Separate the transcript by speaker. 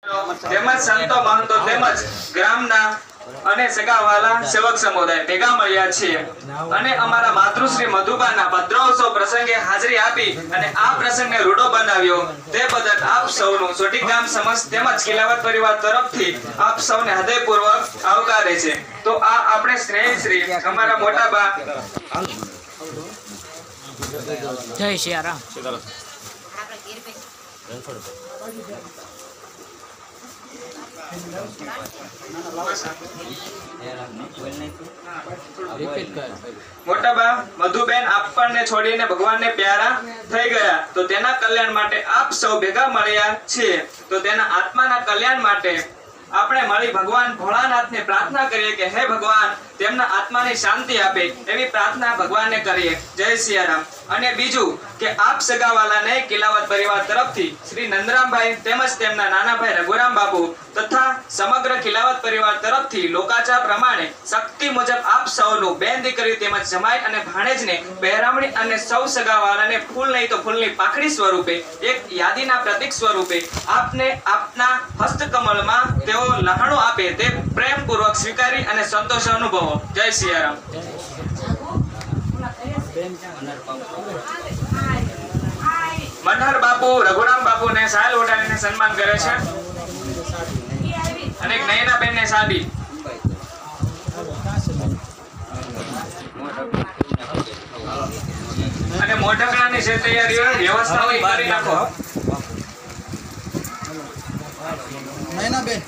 Speaker 1: તેમજ સંતો મહંતો તેમજ ગ્રામના અને સગાવાલા સેવક સમુદાય ભેગા મળ્યા છીએ અને અમારા માતૃશ્રી મધુબાના ભદ્રોત્સવ પ્રસંગે હાજરી આપી અને આ પ્રસંગને રૂડો બનાવ્યો તે બદલ આપ સૌનું સોટી ગામ સમસ્ત તેમજ ખિલાવત પરિવાર તરફથી આપ સૌને હૃદયપૂર્વક આવકારે છે। તો આ આપણે સ્નેહશ્રી અમારા મોટા બા
Speaker 2: જય સિયારામ। મોટાબા મધુબેન આપણને છોડીને ભગવાનને પ્યારા થઈ ગયા તો તેના કલ્યાણ માટે આપ સૌ ભેગા મળ્યા છીએ। તો તેના આત્માના કલ્યાણ માટે આપણે મળી ભગવાન ભોળાનાથને પ્રાર્થના કરીએ કે હે ભગવાન તેમના આત્માને શાંતિ આપે એવી પ્રાર્થના ભગવાનને કરીએ। જય સિયારામ। અને બીજું કે આપ સગાવાલાને કિલાવત પરિવાર તરફથી શ્રી નંદરામભાઈ તેમજ તેમના નાના ભાઈ રઘુરામ બાપુ તથા સમગ્ર કિલાવત પરિવાર તરફથી લોકાચાર પ્રમાણે શક્તિ મુજબ આપ સૌનું બેન દીકરી તેમજ જમાઈ અને ભાણેજને બહેરામણી અને સૌ સગાવાલાને ફૂલ નહીં તો ફૂલની પાખડી સ્વરૂપે એક યાદીના પ્રતીક સ્વરૂપે આપને આપના હસ્તકમળમાં તેઓ લહાણો આપે તે પ્રેમપૂર્વક સ્વીકારી અને સંતોષ અનુભવો। જય સિયારામ। મનહર બાપુ રઘુરામ બાપુ ને સાલ ઓઢાડીને સન્માન કરે છે અને નયનાબેન ને સાડી અને મોઢકડાની છે તૈયારીઓ વ્યવસ્થા કરી નાખો।
Speaker 3: નયનાબેન